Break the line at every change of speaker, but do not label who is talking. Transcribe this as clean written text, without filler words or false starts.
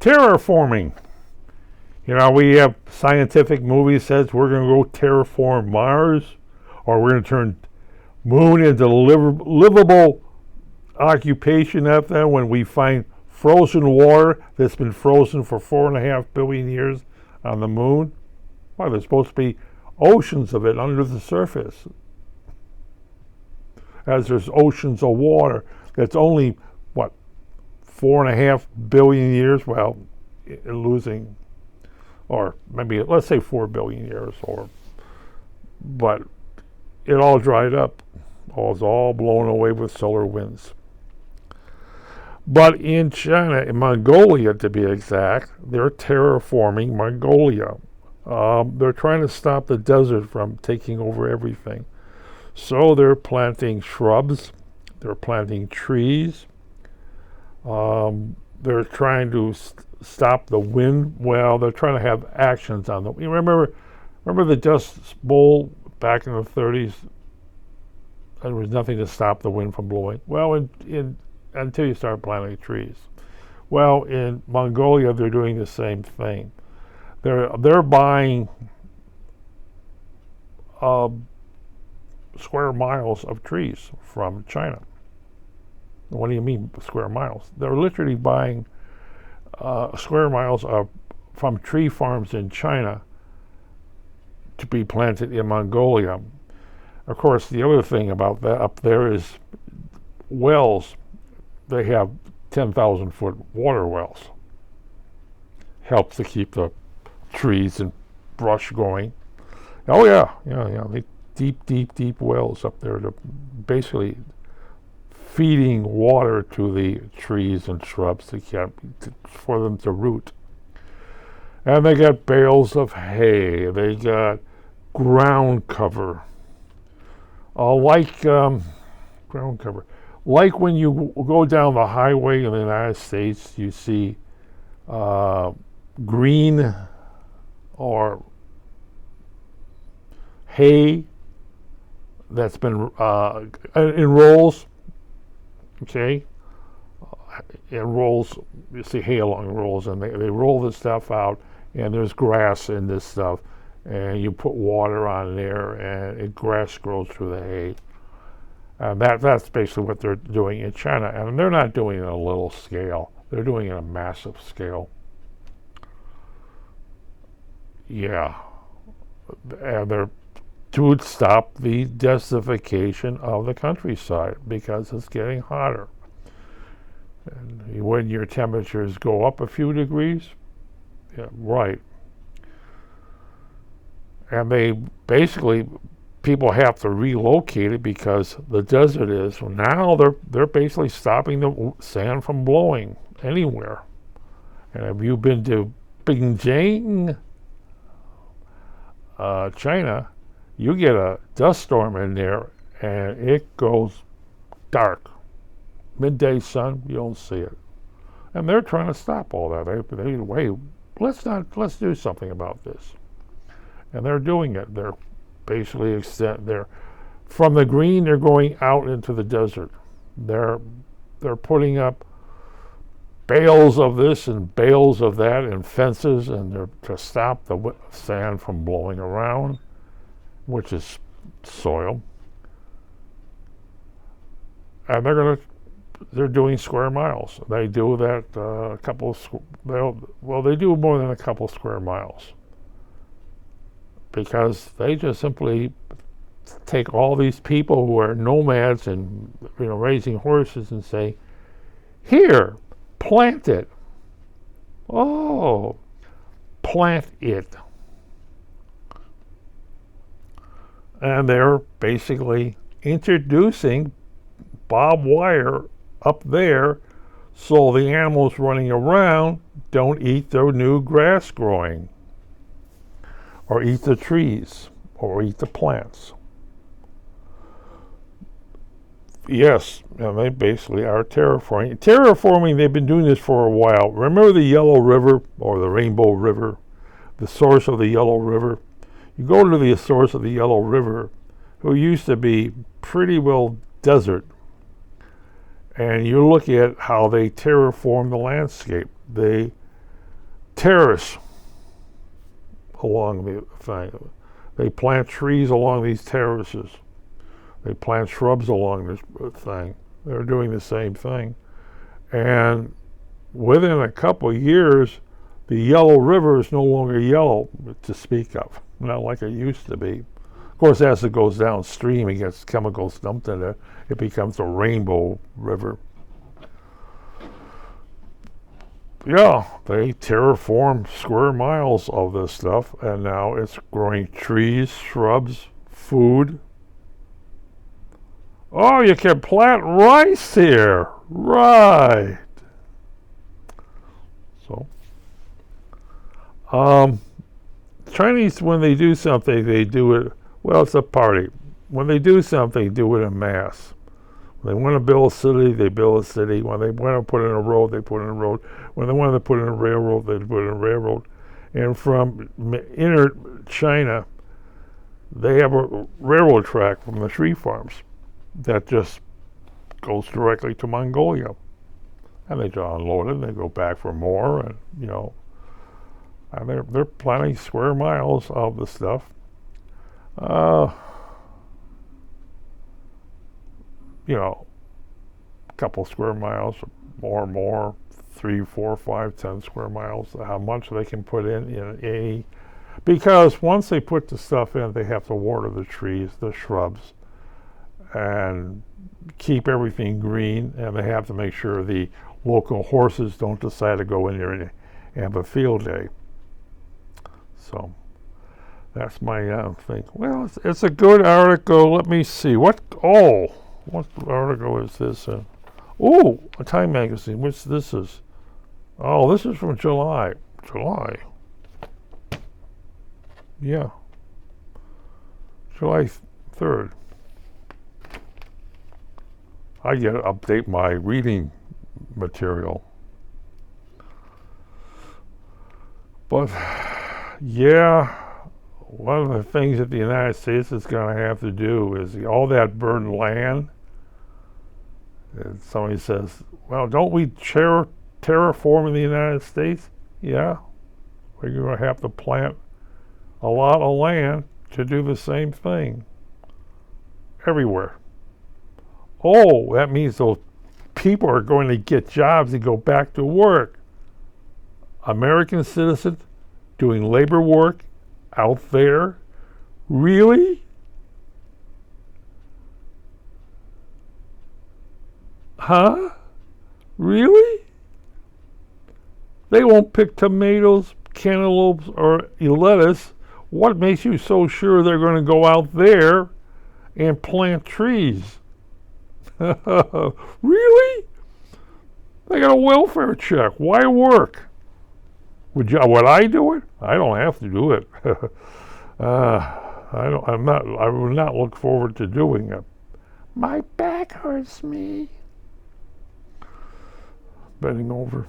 Terraforming. We have scientific movies says we're going to go terraform Mars, or we're going to turn Moon into livable occupation at that when we find frozen water that's been frozen for 4.5 billion years on the Moon. Well, there's supposed to be oceans of it under the surface, as there's oceans of water that's only, 4.5 billion years, well, losing, or maybe, let's say 4 billion years, but it all dried up. It was all blown away with solar winds. But in China, in Mongolia to be exact, they're terraforming Mongolia. They're trying to stop the desert from taking over everything. So they're planting shrubs, they're planting trees, they're trying to stop the wind. Well, they're trying to have actions on them. You remember the Dust Bowl back in the 30s? There was nothing to stop the wind from blowing. Well, until you start planting trees. Well, in Mongolia, they're doing the same thing. They're buying square miles of trees from China. What do you mean square miles? They're literally buying square miles from tree farms in China to be planted in Mongolia. Of course, the other thing about that up there is wells. They have 10,000-foot water wells. Helps to keep the trees and brush going. Oh yeah. They deep wells up there to basically feeding water to the trees and shrubs for them to root. And they got bales of hay. They got ground cover. Ground cover. Like when you go down the highway in the United States, you see green or hay that's been in rolls. Okay, in rolls, you see hay along rolls, and they roll this stuff out, and there's grass in this stuff, and you put water on there, and grass grows through the hay. And that's basically what they're doing in China, and they're not doing it at a little scale. They're doing it at a massive scale. Yeah, and they're to stop the desertification of the countryside because it's getting hotter. And when your temperatures go up a few degrees, yeah, right. And they basically, people have to relocate it because the desert is, now they're basically stopping the sand from blowing anywhere. And have you been to Beijing, China? You get a dust storm in there and it goes dark. Midday sun, you don't see it. And they're trying to stop all that. They wait, let's do something about this. And they're doing it. They're basically from the green, they're going out into the desert. They're putting up bales of this and bales of that and fences, and they're to stop the sand from blowing around, which is soil. And they're doing square miles. They do that they do more than a couple square miles, because they just simply take all these people who are nomads and raising horses and say, here, plant it. Oh, plant it. And they're basically introducing barbed wire up there so the animals running around don't eat their new grass growing, or eat the trees, or eat the plants. Yes, and they basically are terraforming. Terraforming, they've been doing this for a while. Remember the Yellow River, or the Rainbow River, the source of the Yellow River? You go to the source of the Yellow River, who used to be pretty well desert, and you look at how they terraform the landscape. They terrace along the thing. They plant trees along these terraces. They plant shrubs along this thing. They're doing the same thing. And within a couple of years, the Yellow River is no longer yellow to speak of, not like it used to be. Of course, as it goes downstream, it gets chemicals dumped in it. It becomes a rainbow river. Yeah, they terraformed square miles of this stuff, and now it's growing trees, shrubs, food. Oh, you can plant rice here. Right. So, Chinese, when they do something, they do it, well, it's a party. When they do something, do it en masse. When they want to build a city, they build a city. When they want to put in a road, they put in a road. When they want to put in a railroad, they put in a railroad. And from inner China, they have a railroad track from the tree farms that just goes directly to Mongolia. And they just unload it and they go back for more, and and they're planting square miles of the stuff. A couple square miles, more, 3, 4, 5, 10 square miles, how much they can put in any, because once they put the stuff in, they have to water the trees, the shrubs, and keep everything green, and they have to make sure the local horses don't decide to go in there and have a field day. So that's my thing. Well, it's a good article. Let me see. What article is this? A Time magazine. Which this is? Oh, this is from July. Yeah. July 3rd. I get to update my reading material. But, yeah, one of the things that the United States is going to have to do is all that burned land. And somebody says, well, don't we terraform in the United States? Yeah, we're going to have to plant a lot of land to do the same thing everywhere. Oh, that means those people are going to get jobs and go back to work. American citizens doing labor work out there? Really? Huh? Really? They won't pick tomatoes, cantaloupes, or lettuce. What makes you so sure they're going to go out there and plant trees? Really? They got a welfare check. Why work? Would I do it? I don't have to do it. I would not look forward to doing it. My back hurts me. Bending over.